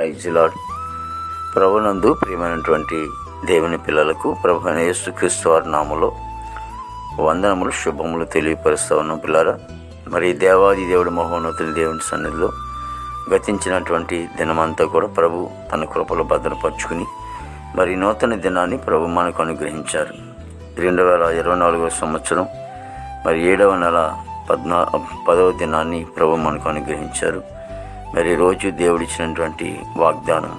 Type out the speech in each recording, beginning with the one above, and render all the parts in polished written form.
Praise the lord. ప్రభునందు ప్రియమైనటువంటి దేవుని పిల్లలకు ప్రభు అయిన యేసుక్రీస్తు వారి నామములో వందనములు, శుభములు తెలియపరుస్తూ ఉన్నాం పిల్లరా. మరి దేవాది దేవుడు మహోన్నతుని దేవుని సన్నిధిలో గతించినటువంటి దినమంతా కూడా ప్రభు తన కృపలో భద్రపరుచుకుని మరి నూతన దినాన్ని ప్రభు మనకు అనుగ్రహించారు. 2024 సంవత్సరం మరి 7వ నెల 10వ దినాన్ని ప్రభు మనకు అనుగ్రహించారు. మరి రోజు దేవుడిచ్చినటువంటి వాగ్దానం,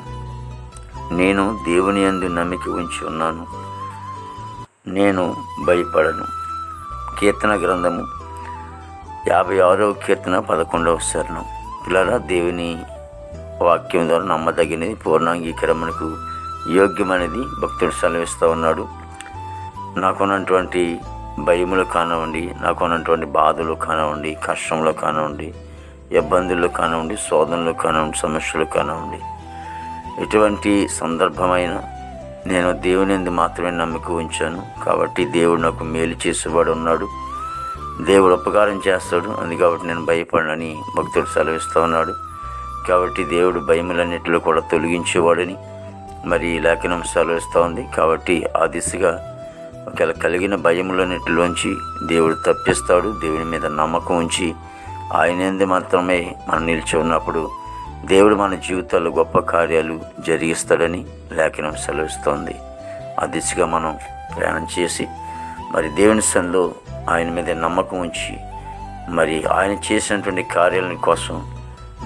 నేను దేవుని యందు నమ్మిక ఉంచి ఉన్నాను, నేను భయపడను. కీర్తన గ్రంథము 56వ కీర్తన 11వ చరణం. పిల్లరా, దేవుని వాక్యం ద్వారా నమ్మదగినది, పూర్ణాంగీకరణకు యోగ్యమైనది భక్తుడు సెలవిస్తూ ఉన్నాడు. నాకున్నటువంటి భయములు కానివ్వండి, నాకున్నటువంటి బాధలు కానివ్వండి, కష్టంలో కానివ్వండి, ఇబ్బందుల్లో కానివ్వండి, శోధనలు కానివ్వండి, సమస్యలు కానివ్వండి, ఎటువంటి సందర్భమైన నేను దేవుని యందు మాత్రమే నమ్మిక ఉంచాను. కాబట్టి దేవుడు నాకు మేలు చేసేవాడు ఉన్నాడు, దేవుడు ఉపకారం చేస్తాడు, అందుకని నేను భయపడనని భక్తుడు సెలవిస్తూ ఉన్నాడు. కాబట్టి దేవుడు భయములన్నిటిలో కూడా తొలగించేవాడని మరి లేఖనం సెలవిస్తూ ఉంది. కాబట్టి ఆ దిశగా ఒకవేళ కలిగిన భయములన్నిటిలోంచి దేవుడు తప్పిస్తాడు. దేవుని మీద నమ్మకం ఉంచి ఆయన యందు మాత్రమే మనం నిలిచి ఉన్నప్పుడు దేవుడు మన జీవితాల్లో గొప్ప కార్యాలు జరిగిస్తాడని లేఖనం సెలవిస్తోంది. ఆ దిశగా మనం ప్రయాణం చేసి మరి దేవుని సన్నిధిలో ఆయన మీద నమ్మకం ఉంచి మరి ఆయన చేసినటువంటి కార్యాల కోసం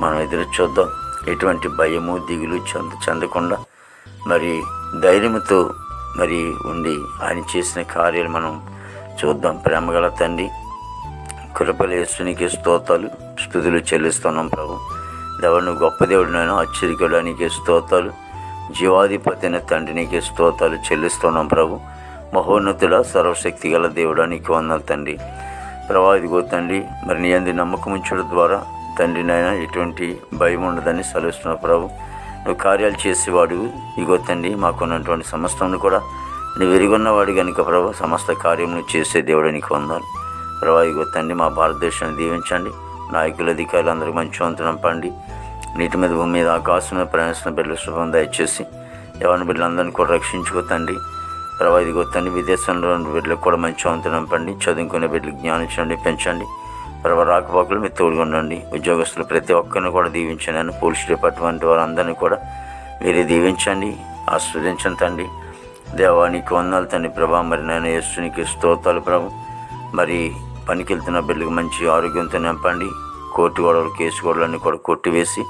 మనం ఎదురు చూద్దాం. ఎటువంటి భయము దిగులు చెందకుండా మరి ధైర్యంతో మరి ఉండి ఆయన చేసిన కార్యాలు మనం చూద్దాం. ప్రేమగల తండ్రి, కృపల యేసునికి స్తోత్రాలు, స్తుతులు చెల్లిస్తున్నాం ప్రభు. దేవుడు నువ్వు గొప్ప దేవుడు, నేను ఆశ్చర్యకుడు, నీకే స్తోత్రాలు. జీవాధిపతి అయిన తండ్రి, నీకే స్తోత్రాలు చెల్లిస్తున్నాం ప్రభు. మహోన్నతుడ, సర్వశక్తి గల దేవుడా, నీకు వందనాలు తండ్రి. ప్రభా, ఇదిగో తండ్రి, మరి నీ యందు నమ్మకం ఉంచడం ద్వారా తండ్రి నాయన ఎటువంటి భయం ఉండదని సెలవిస్తున్నావు ప్రభు. నువ్వు కార్యాలు చేసేవాడు. ఇగో తండ్రి, మాకున్నటువంటి సమస్తను కూడా నువ్వు ఎరిగొన్నవాడు కనుక ప్రభు, సమస్త కార్యములు చేసే దేవుడు నీకు వందనాలు ప్రభా. ఇగో తండ్రి, మా భారతదేశాన్ని దీవించండి. నాయకులు, అధికారులు అందరికీ మంచి వంతులు నింపండి. నీటి మీద, భూమి మీద, ఆకాశం మీద ప్రయాణిస్తున్న బిడ్డలు శుభం దయచేసి ఎవరిని బిడ్డలందరినీ కూడా రక్షించుకో తండ్రి ప్రభా. ఇదిగో తండ్రి, విదేశంలో బిడ్డలకు కూడా మంచి వంతులు నింపండి. చదువుకునే బిడ్డలకు జ్ఞానించండి, పెంచండి ప్రభా. రాకపోకలు మీరు తోడుగా ఉండండి. ఉద్యోగస్తులు ప్రతి ఒక్కరిని కూడా దీవించండి. పోలీస్ డిపార్ట్మెంట్ వారందరినీ కూడా మీరే దీవించండి, ఆస్వాదించండి తండ్రి. దేవానికి వందనాలు తండ్రి ప్రభా. మరి నేను యేసునికి స్తోత్రాలు ప్రభు. మరి పనికి వెళ్తున్న బిడ్డలకు మంచి ఆరోగ్యంతో నింపండి. కోర్టు గొడవలు, కేసు గొడవలన్నీ కూడా కొట్టివేసి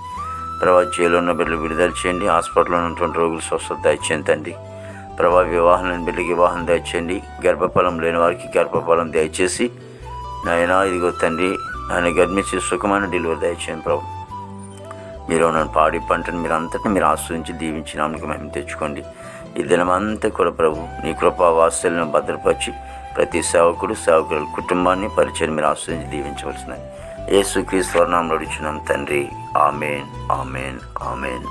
ప్రభా, జైలు ఉన్న బిడ్డలు విడుదల చేయండి. హాస్పిటల్లో ఉన్నటువంటి రోగులు స్వస్థత దయచేయండి తండ్రి ప్రభా. వివాహం లేని బిడ్డలకి వివాహం దయచేయండి. గర్భఫలం లేని వారికి గర్భఫలం దయచేసి నాయనా ఇదిగో తండ్రి, ఆయన గర్భించి సుఖమైన డెలివరీ దయచేయండి ప్రభు. మీరు నన్ను పాడి పంటను మీరు అంతటా మీరు ఆస్వాదించి దీవించి నామకి మేము తెచ్చుకోండి. ఈ దినమంతా కూడా ప్రభు నీ కృపా వాత్సల్యం భద్రపరిచి ప్రతి సేవకుల కుటుంబాన్ని పరిచయం మీరు ఆస్వాదించి దీవించవలసినది యేసుక్రీస్తు నామములో అడుగుచున్నాం తండ్రి. ఆమేన్, ఆమేన్, ఆమేన్.